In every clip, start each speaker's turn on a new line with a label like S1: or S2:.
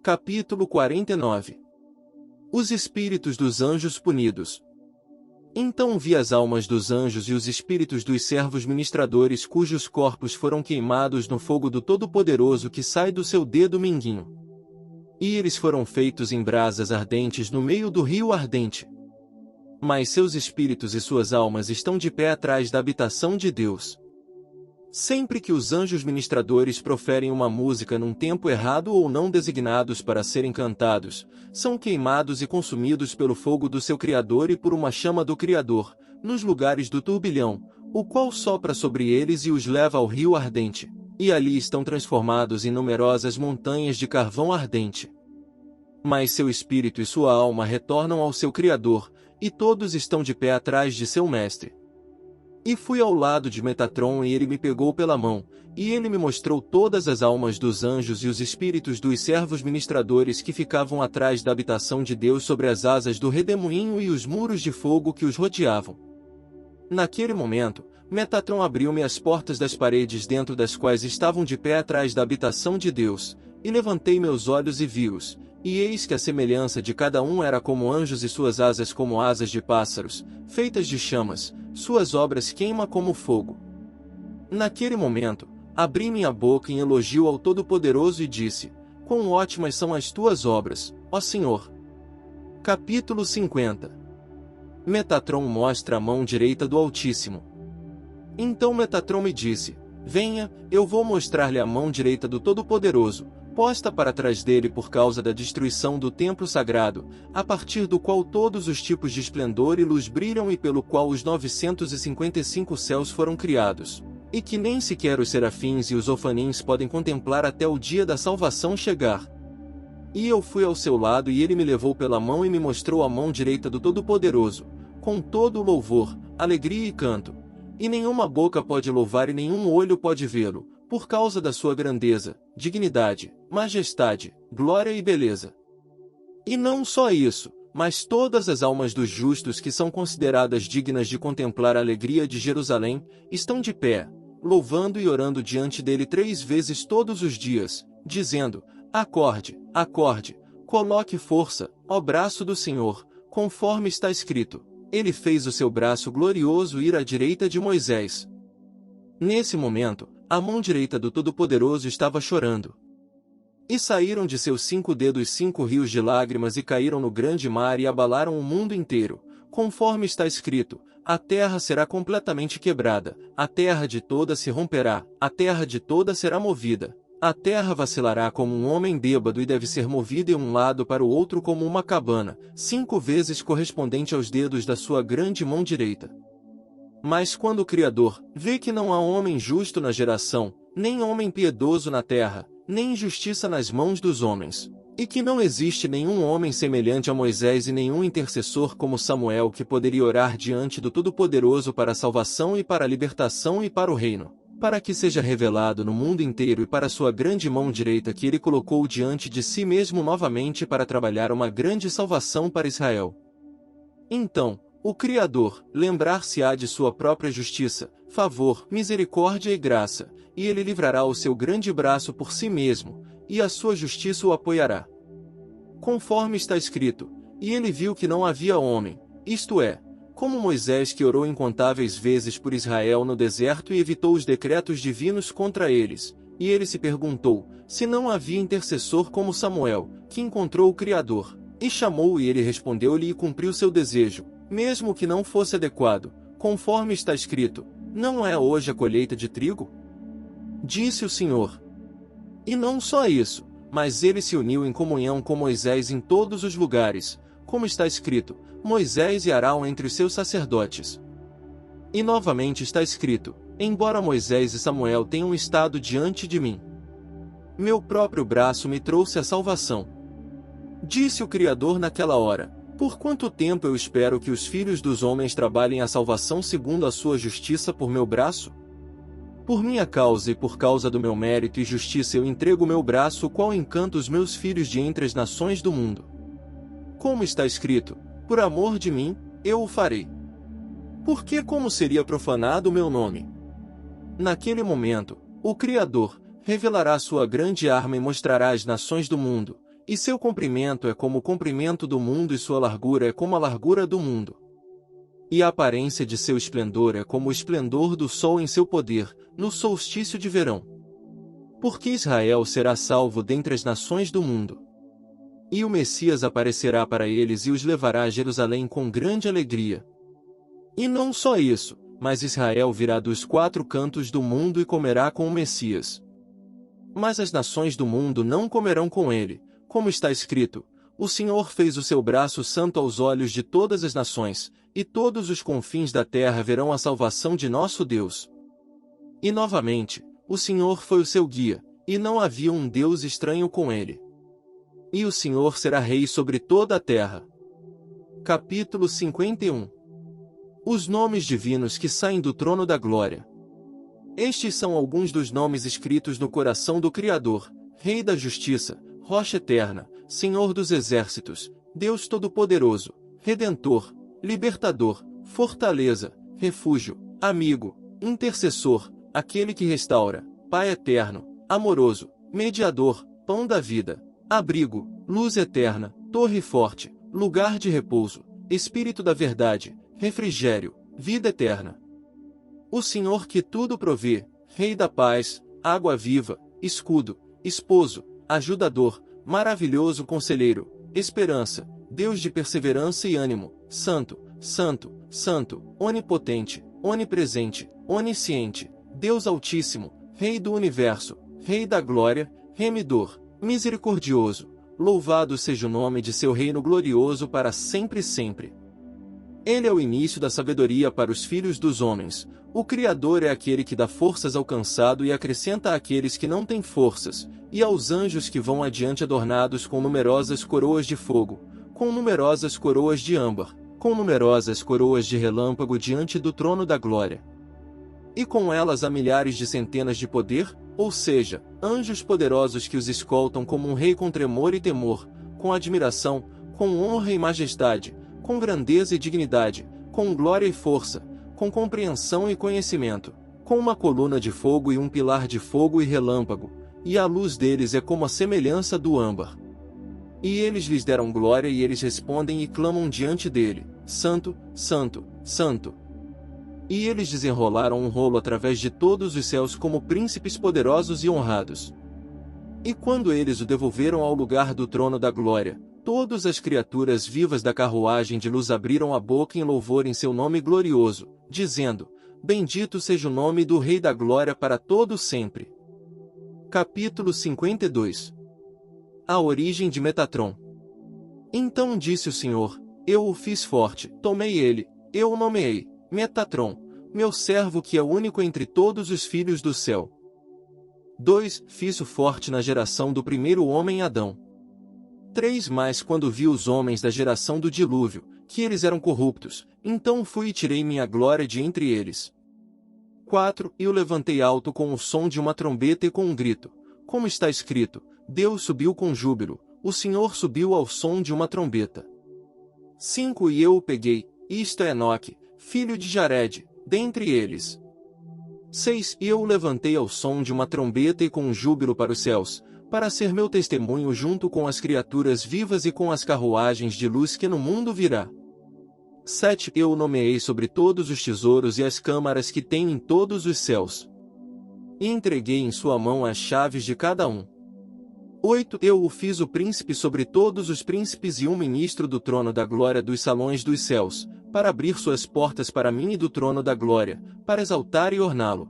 S1: Capítulo 49. Os espíritos dos anjos punidos. Então vi as almas dos anjos e os espíritos dos servos ministradores cujos corpos foram queimados no fogo do Todo-Poderoso que sai do seu dedo mindinho. E eles foram feitos em brasas ardentes no meio do rio ardente. Mas seus espíritos e suas almas estão de pé atrás da habitação de Deus. Sempre que os anjos ministradores proferem uma música num tempo errado ou não designados para serem cantados, são queimados e consumidos pelo fogo do seu Criador e por uma chama do Criador, nos lugares do turbilhão, o qual sopra sobre eles e os leva ao rio ardente, e ali estão transformados em numerosas montanhas de carvão ardente. Mas seu espírito e sua alma retornam ao seu Criador, e todos estão de pé atrás de seu Mestre. E fui ao lado de Metatron e ele me pegou pela mão, e ele me mostrou todas as almas dos anjos e os espíritos dos servos ministradores que ficavam atrás da habitação de Deus sobre as asas do redemoinho e os muros de fogo que os rodeavam. Naquele momento, Metatron abriu-me as portas das paredes dentro das quais estavam de pé atrás da habitação de Deus, e levantei meus olhos e vi-os, e eis que a semelhança de cada um era como anjos e suas asas como asas de pássaros, feitas de chamas, suas obras queima como fogo. Naquele momento, abri minha boca em elogio ao Todo-Poderoso e disse: quão ótimas são as tuas obras, ó Senhor! Capítulo 50. Metatron mostra a mão direita do Altíssimo. Então Metatron me disse: venha, eu vou mostrar-lhe a mão direita do Todo-Poderoso, posta para trás dele por causa da destruição do templo sagrado, a partir do qual todos os tipos de esplendor e luz brilham e pelo qual os 955 céus foram criados, e que nem sequer os serafins e os ofanins podem contemplar até o dia da salvação chegar. E eu fui ao seu lado e ele me levou pela mão e me mostrou a mão direita do Todo-Poderoso, com todo o louvor, alegria e canto. E nenhuma boca pode louvar e nenhum olho pode vê-lo, por causa da sua grandeza, dignidade, majestade, glória e beleza. E não só isso, mas todas as almas dos justos que são consideradas dignas de contemplar a alegria de Jerusalém, estão de pé, louvando e orando diante dele 3 vezes todos os dias, dizendo: acorde, acorde, coloque força, ó braço do Senhor, conforme está escrito, ele fez o seu braço glorioso ir à direita de Moisés. Nesse momento, a mão direita do Todo-Poderoso estava chorando. E saíram de seus 5 dedos 5 rios de lágrimas e caíram no grande mar e abalaram o mundo inteiro, conforme está escrito: a terra será completamente quebrada, a terra de toda se romperá, a terra de toda será movida, a terra vacilará como um homem bêbado e deve ser movida de um lado para o outro como uma cabana, 5 vezes correspondente aos dedos da sua grande mão direita. Mas quando o Criador vê que não há homem justo na geração, nem homem piedoso na terra, nem justiça nas mãos dos homens, e que não existe nenhum homem semelhante a Moisés e nenhum intercessor como Samuel que poderia orar diante do Todo-Poderoso para a salvação e para a libertação e para o reino, para que seja revelado no mundo inteiro e para sua grande mão direita que ele colocou diante de si mesmo novamente para trabalhar uma grande salvação para Israel. Então, o Criador lembrar-se-á de sua própria justiça, favor, misericórdia e graça, e ele livrará o seu grande braço por si mesmo, e a sua justiça o apoiará. Conforme está escrito, e ele viu que não havia homem, isto é, como Moisés que orou incontáveis vezes por Israel no deserto e evitou os decretos divinos contra eles, e ele se perguntou, se não havia intercessor como Samuel, que encontrou o Criador, e chamou e ele respondeu-lhe e cumpriu seu desejo, mesmo que não fosse adequado, conforme está escrito: não é hoje a colheita de trigo? Disse o Senhor. E não só isso, mas ele se uniu em comunhão com Moisés em todos os lugares, como está escrito: Moisés e Arão entre os seus sacerdotes. E novamente está escrito: embora Moisés e Samuel tenham estado diante de mim, meu próprio braço me trouxe a salvação. Disse o Criador naquela hora: por quanto tempo eu espero que os filhos dos homens trabalhem a salvação segundo a sua justiça por meu braço? Por minha causa e por causa do meu mérito e justiça eu entrego meu braço, o qual encanta os meus filhos de entre as nações do mundo. Como está escrito: por amor de mim, eu o farei. Porque como seria profanado o meu nome? Naquele momento, o Criador revelará sua grande arma e mostrará às nações do mundo, e seu comprimento é como o comprimento do mundo e sua largura é como a largura do mundo. E a aparência de seu esplendor é como o esplendor do sol em seu poder, no solstício de verão. Porque Israel será salvo dentre as nações do mundo. E o Messias aparecerá para eles e os levará a Jerusalém com grande alegria. E não só isso, mas Israel virá dos 4 cantos do mundo e comerá com o Messias. Mas as nações do mundo não comerão com ele, como está escrito: o Senhor fez o seu braço santo aos olhos de todas as nações, e todos os confins da terra verão a salvação de nosso Deus. E novamente, o Senhor foi o seu guia, e não havia um Deus estranho com ele. E o Senhor será rei sobre toda a terra. Capítulo 51. Os nomes divinos que saem do trono da glória. Estes são alguns dos nomes escritos no coração do Criador: Rei da Justiça, Rocha Eterna, Senhor dos Exércitos, Deus Todo-Poderoso, Redentor, Libertador, Fortaleza, Refúgio, Amigo, Intercessor, Aquele que restaura, Pai Eterno, Amoroso, Mediador, Pão da Vida, Abrigo, Luz Eterna, Torre Forte, Lugar de Repouso, Espírito da Verdade, Refrigério, Vida Eterna. O Senhor que tudo provê, Rei da Paz, Água Viva, Escudo, Esposo, Ajudador, Maravilhoso Conselheiro, Esperança, Deus de perseverança e ânimo, Santo, Santo, Santo, Onipotente, Onipresente, Onisciente, Deus Altíssimo, Rei do Universo, Rei da Glória, Remidor, Misericordioso, louvado seja o nome de seu reino glorioso para sempre e sempre. Ele é o início da sabedoria para os filhos dos homens. O Criador é aquele que dá forças ao cansado e acrescenta àqueles que não têm forças, e aos anjos que vão adiante adornados com numerosas coroas de fogo, com numerosas coroas de âmbar, com numerosas coroas de relâmpago diante do trono da glória. E com elas há milhares de centenas de poder, ou seja, anjos poderosos que os escoltam como um rei com tremor e temor, com admiração, com honra e majestade, com grandeza e dignidade, com glória e força, com compreensão e conhecimento, com uma coluna de fogo e um pilar de fogo e relâmpago, e a luz deles é como a semelhança do âmbar. E eles lhes deram glória e eles respondem e clamam diante dele: Santo, Santo, Santo. E eles desenrolaram um rolo através de todos os céus como príncipes poderosos e honrados. E quando eles o devolveram ao lugar do trono da glória, todas as criaturas vivas da carruagem de luz abriram a boca em louvor em seu nome glorioso, dizendo: Bendito seja o nome do Rei da Glória para todo sempre. Capítulo 52. A origem de Metatron. Então disse o Senhor: Eu o fiz forte, tomei ele, eu o nomeei Metatron, meu servo que é o único entre todos os filhos do céu. 2. Fiz-o forte na geração do primeiro homem Adão. 3. Mas quando vi os homens da geração do dilúvio, que eles eram corruptos, então fui e tirei minha glória de entre eles. 4. E o levantei alto com o som de uma trombeta e com um grito. Como está escrito: Deus subiu com júbilo, o Senhor subiu ao som de uma trombeta. 5. E eu o peguei, isto é Enoque, filho de Jared, dentre eles. 6. E eu o levantei ao som de uma trombeta e com um júbilo para os céus, para ser meu testemunho junto com as criaturas vivas e com as carruagens de luz que no mundo virá. 7. Eu o nomeei sobre todos os tesouros e as câmaras que tem em todos os céus. E entreguei em sua mão as chaves de cada um. 8. Eu o fiz o príncipe sobre todos os príncipes e um ministro do trono da glória dos salões dos céus, para abrir suas portas para mim e do trono da glória, para exaltar e orná-lo.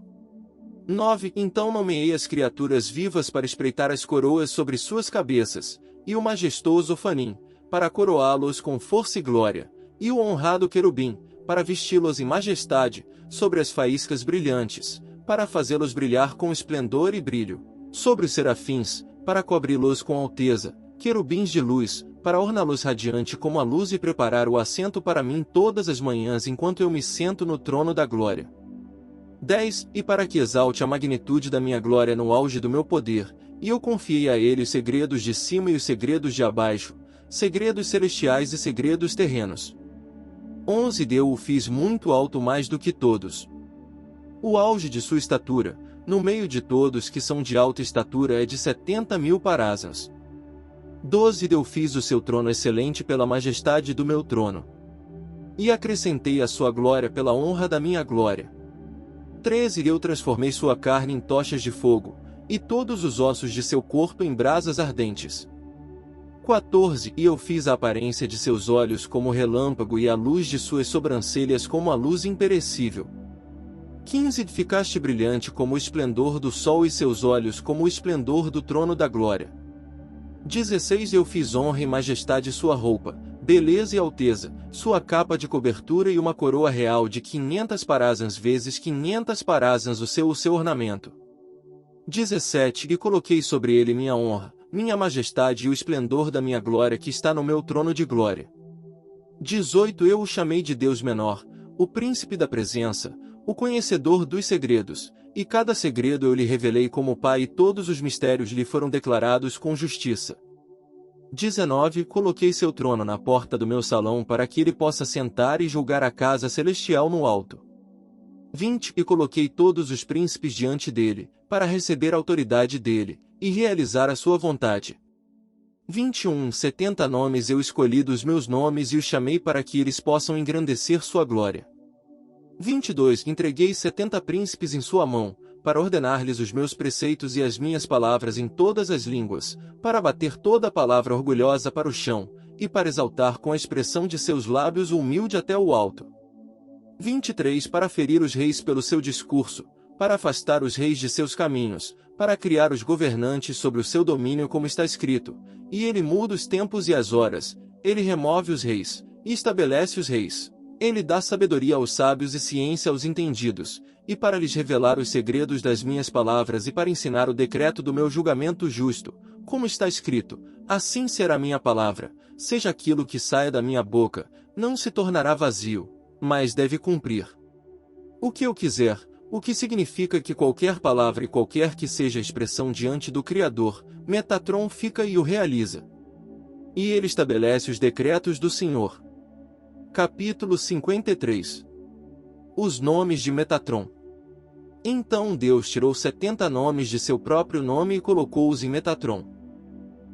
S1: 9. Então nomeei as criaturas vivas para espreitar as coroas sobre suas cabeças, e o majestoso Ofanim, para coroá-los com força e glória, e o honrado querubim, para vesti-los em majestade, sobre as faíscas brilhantes, para fazê-los brilhar com esplendor e brilho, sobre os serafins, para cobri-los com alteza, querubins de luz, para orná-los radiante como a luz e preparar o assento para mim todas as manhãs enquanto eu me sento no trono da glória. 10. E para que exalte a magnitude da minha glória no auge do meu poder, e eu confiei a ele os segredos de cima e os segredos de abaixo, segredos celestiais e segredos terrenos. 11. Eu o fiz muito alto mais do que todos. O auge de sua estatura, no meio de todos que são de alta estatura é de 70.000 parasas. 12 Eu fiz o seu trono excelente pela majestade do meu trono. E acrescentei a sua glória pela honra da minha glória. 13 Eu transformei sua carne em tochas de fogo, e todos os ossos de seu corpo em brasas ardentes. 14 E eu fiz a aparência de seus olhos como relâmpago e a luz de suas sobrancelhas como a luz imperecível. 15 Ficaste brilhante como o esplendor do sol e seus olhos como o esplendor do trono da glória. 16 Eu fiz honra e majestade sua roupa, beleza e alteza, sua capa de cobertura e uma coroa real de 500 parasans vezes 500 parasans o seu ornamento. 17 E coloquei sobre ele minha honra, minha majestade e o esplendor da minha glória que está no meu trono de glória. 18 Eu o chamei de Deus menor, o príncipe da presença, o conhecedor dos segredos, e cada segredo eu lhe revelei como Pai e todos os mistérios lhe foram declarados com justiça. 19 Coloquei seu trono na porta do meu salão para que ele possa sentar e julgar a casa celestial no alto. 20 E coloquei todos os príncipes diante dele, para receber a autoridade dele, e realizar a sua vontade. 21 70 nomes eu escolhi dos meus nomes e os chamei para que eles possam engrandecer sua glória. 22 Entreguei 70 príncipes em sua mão, para ordenar-lhes os meus preceitos e as minhas palavras em todas as línguas, para bater toda palavra orgulhosa para o chão, e para exaltar com a expressão de seus lábios o humilde até o alto. 23 Para ferir os reis pelo seu discurso, para afastar os reis de seus caminhos, para criar os governantes sobre o seu domínio como está escrito, e ele muda os tempos e as horas, ele remove os reis, e estabelece os reis. Ele dá sabedoria aos sábios e ciência aos entendidos, e para lhes revelar os segredos das minhas palavras e para ensinar o decreto do meu julgamento justo, como está escrito, assim será minha palavra, seja aquilo que saia da minha boca, não se tornará vazio, mas deve cumprir o que eu quiser, o que significa que qualquer palavra e qualquer que seja a expressão diante do Criador, Metatron fica e o realiza. E ele estabelece os decretos do Senhor. Capítulo 53 Os nomes de Metatron. Então Deus tirou 70 nomes de seu próprio nome e colocou-os em Metatron.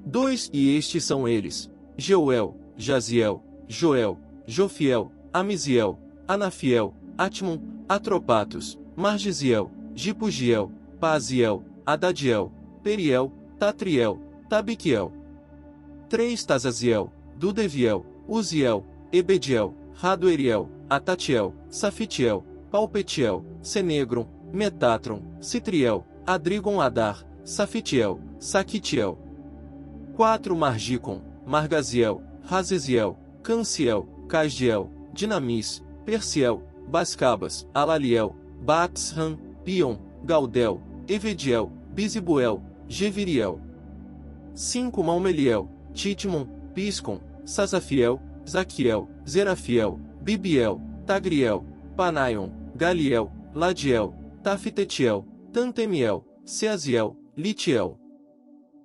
S1: 2 E estes são eles: Jeuel, Jaziel, Joel, Jofiel, Amiziel, Anafiel, Atmon, Atropatos, Margisiel, Gipugiel, Paziel, Adadiel, Periel, Tatriel, Tabiquiel. 3 Tazaziel, Dudeviel, Uziel, Ebediel, Radoeriel, Atatiel, Safitiel, Palpetiel, Senegron, Metatron, Citriel, Adrigon Adar, Safitiel, Saquitiel. 4 Margicon, Margaziel, Razeziel, Canciel, Casdiel, Dinamis, Persiel, Bascabas, Alaliel, Baxram, Pion, Gaudel, Evediel, Bizibuel, Geviriel. 5 Maumeliel, Titmon, Piscon, Sazafiel, Zaquiel, Zerafiel, Bibiel, Tagriel, Panaion, Galiel, Ladiel, Tafitetiel, Tantemiel, Seaziel, Litiel.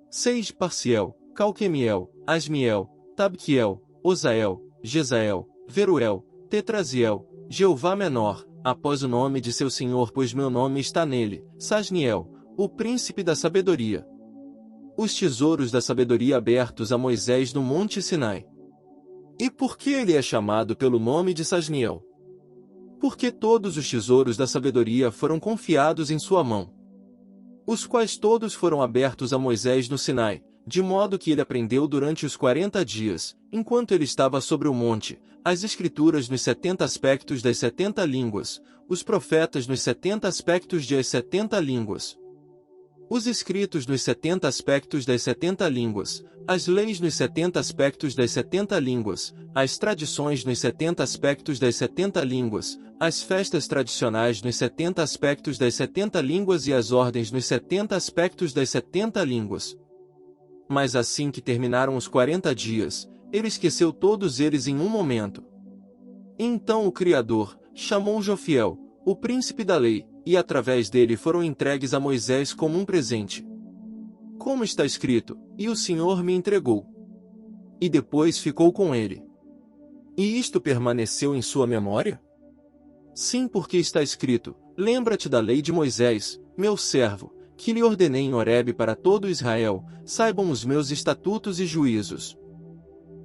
S1: 6 Parciel, Calquemiel, Asmiel, Tabquiel, Ozael, Jezael, Veruel, Tetraziel, Jeová Menor, após o nome de seu senhor pois meu nome está nele, Sasniel, o príncipe da sabedoria. Os tesouros da sabedoria abertos a Moisés no Monte Sinai. E por que ele é chamado pelo nome de Sasniel? Porque todos os tesouros da sabedoria foram confiados em sua mão, os quais todos foram abertos a Moisés no Sinai, de modo que ele aprendeu durante os 40 dias, enquanto ele estava sobre o monte, as escrituras nos 70 aspectos das 70 línguas, os profetas nos 70 aspectos de as 70 línguas, os escritos nos 70 aspectos das 70 línguas, as leis nos 70 aspectos das 70 línguas, as tradições nos 70 aspectos das 70 línguas, as festas tradicionais nos 70 aspectos das 70 línguas e as ordens nos 70 aspectos das 70 línguas. Mas assim que terminaram os 40 dias, ele esqueceu todos eles em um momento. Então o Criador chamou Jofiel, o príncipe da lei, e através dele foram entregues a Moisés como um presente. Como está escrito, e o Senhor me entregou. E depois ficou com ele. E isto permaneceu em sua memória? Sim, porque está escrito, lembra-te da lei de Moisés, meu servo, que lhe ordenei em Horebe para todo Israel, saibam os meus estatutos e juízos.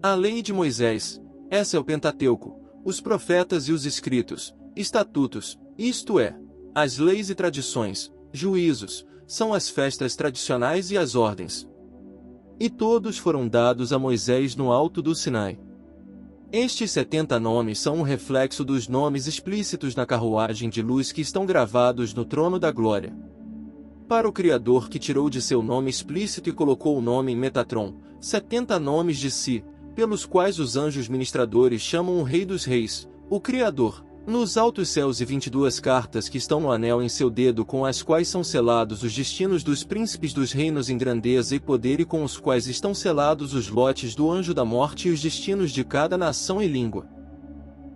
S1: A lei de Moisés, essa é o Pentateuco, os profetas e os escritos, estatutos, isto é, as leis e tradições, juízos, são as festas tradicionais e as ordens. E todos foram dados a Moisés no alto do Sinai. Estes 70 nomes são um reflexo dos nomes explícitos na carruagem de luz que estão gravados no trono da glória. Para o Criador que tirou de seu nome explícito e colocou o nome em Metatron, 70 nomes de si, pelos quais os anjos ministradores chamam o Rei dos Reis, o Criador, nos altos céus, e 22 cartas que estão no anel em seu dedo, com as quais são selados os destinos dos príncipes dos reinos em grandeza e poder, e com os quais estão selados os lotes do anjo da morte e os destinos de cada nação e língua.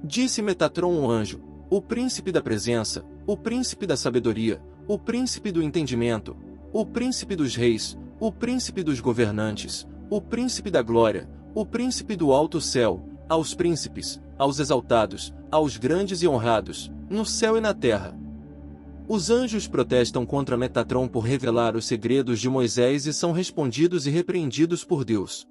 S1: Disse Metatron o anjo, o príncipe da presença, o príncipe da sabedoria, o príncipe do entendimento, o príncipe dos reis, o príncipe dos governantes, o príncipe da glória, o príncipe do alto céu, aos príncipes, aos exaltados, aos grandes e honrados, no céu e na terra. Os anjos protestam contra Metatron por revelar os segredos de Moisés e são respondidos e repreendidos por Deus.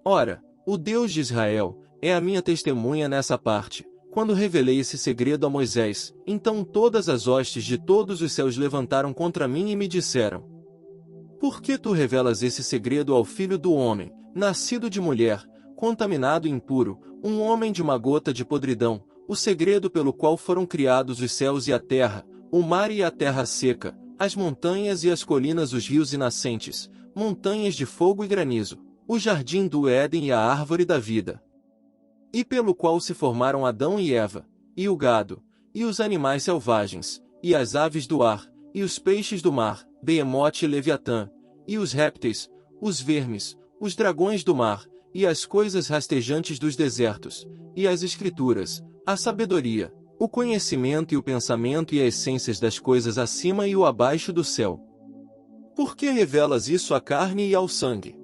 S1: Ora, o Deus de Israel é a minha testemunha nessa parte. Quando revelei esse segredo a Moisés, então todas as hostes de todos os céus levantaram contra mim e me disseram: por que tu revelas esse segredo ao filho do homem, nascido de mulher, contaminado e impuro, um homem de uma gota de podridão, o segredo pelo qual foram criados os céus e a terra, o mar e a terra seca, as montanhas e as colinas, os rios e nascentes, montanhas de fogo e granizo, o jardim do Éden e a árvore da vida, e pelo qual se formaram Adão e Eva, e o gado, e os animais selvagens, e as aves do ar, e os peixes do mar, Beemote e Leviatã, e os répteis, os vermes, os dragões do mar, e as coisas rastejantes dos desertos, e as escrituras, a sabedoria, o conhecimento e o pensamento e as essências das coisas acima e o abaixo do céu. Por que revelas isso à carne e ao sangue?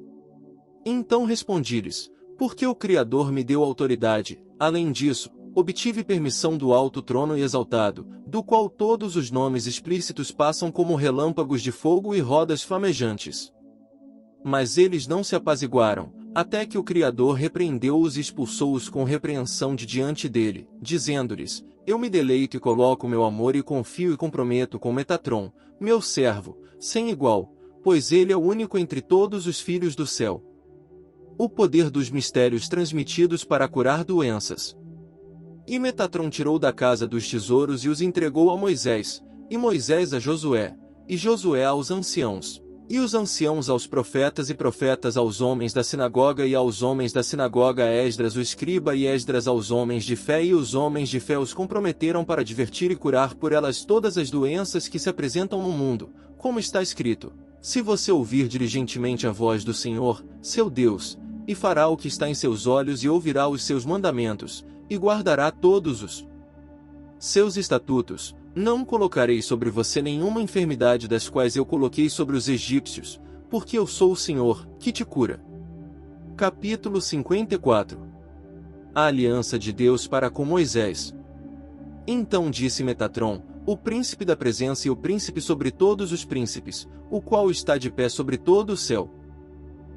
S1: Então respondi-lhes: porque o Criador me deu autoridade. Além disso, obtive permissão do alto trono e exaltado, do qual todos os nomes explícitos passam como relâmpagos de fogo e rodas flamejantes. Mas eles não se apaziguaram, até que o Criador repreendeu-os e expulsou-os com repreensão de diante dele, dizendo-lhes: eu me deleito e coloco meu amor e confio e comprometo com Metatron, meu servo, sem igual, pois ele é o único entre todos os filhos do céu. O poder dos mistérios transmitidos para curar doenças. E Metatron tirou da casa dos tesouros e os entregou a Moisés, e Moisés a Josué, e Josué aos anciãos, e os anciãos aos profetas, e profetas aos homens da sinagoga, e aos homens da sinagoga a Esdras o escriba, e Esdras aos homens de fé, e os homens de fé os comprometeram para advertir e curar por elas todas as doenças que se apresentam no mundo, como está escrito: se você ouvir diligentemente a voz do Senhor, seu Deus, e fará o que está em seus olhos e ouvirá os seus mandamentos, e guardará todos os seus estatutos, não colocarei sobre você nenhuma enfermidade das quais eu coloquei sobre os egípcios, porque eu sou o Senhor, que te cura. Capítulo 54. A aliança de Deus para com Moisés. Então disse Metatron, o príncipe da presença e o príncipe sobre todos os príncipes, o qual está de pé sobre todo o céu.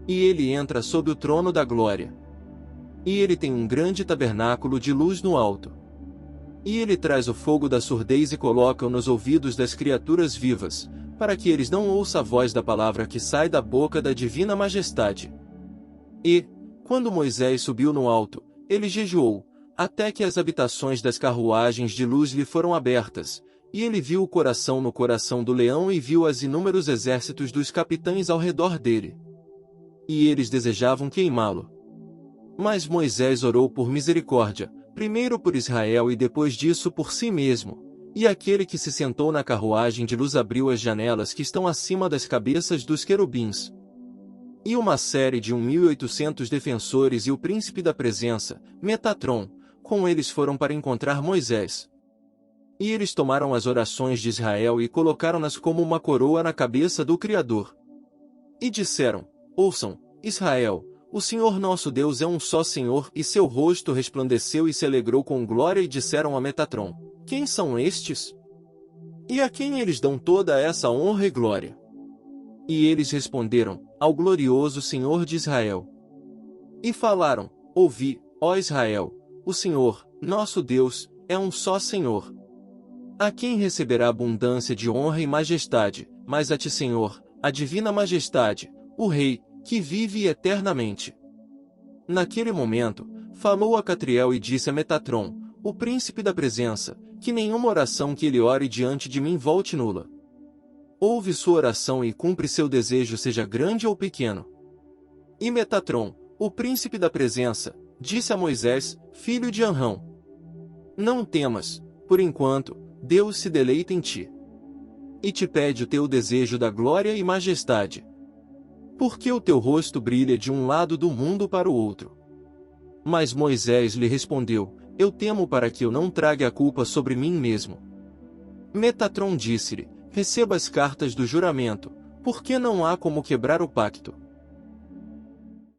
S1: E ele entra sob o trono da glória. E ele tem um grande tabernáculo de luz no alto. E ele traz o fogo da surdez e coloca-o nos ouvidos das criaturas vivas, para que eles não ouçam a voz da palavra que sai da boca da divina majestade. E, quando Moisés subiu no alto, ele jejuou, até que as habitações das carruagens de luz lhe foram abertas, e ele viu o coração no coração do leão e viu as inúmeros exércitos dos capitães ao redor dele. E eles desejavam queimá-lo. Mas Moisés orou por misericórdia, primeiro por Israel e depois disso por si mesmo, e aquele que se sentou na carruagem de luz abriu as janelas que estão acima das cabeças dos querubins. E uma série de 1.800 defensores e o príncipe da presença, Metatron, com eles foram para encontrar Moisés. E eles tomaram as orações de Israel e colocaram-nas como uma coroa na cabeça do Criador. E disseram: ouçam, Israel, o Senhor nosso Deus é um só Senhor, e seu rosto resplandeceu e se alegrou com glória, e disseram a Metatron: quem são estes? E a quem eles dão toda essa honra e glória? E eles responderam, ao glorioso Senhor de Israel. E falaram, ouvi, ó Israel, o Senhor, nosso Deus, é um só Senhor. A quem receberá abundância de honra e majestade, mas a ti, Senhor, a divina majestade, o Rei, que vive eternamente. Naquele momento, falou a Catriel e disse a Metatron, o príncipe da presença, que nenhuma oração que ele ore diante de mim volte nula. Ouve sua oração e cumpre seu desejo, seja grande ou pequeno. E Metatron, o príncipe da presença, disse a Moisés, filho de Anrão: não temas, por enquanto, Deus se deleita em ti. E te pede o teu desejo da glória e majestade. Porque o teu rosto brilha de um lado do mundo para o outro. Mas Moisés lhe respondeu, eu temo para que eu não traga a culpa sobre mim mesmo. Metatron disse-lhe, receba as cartas do juramento, porque não há como quebrar o pacto.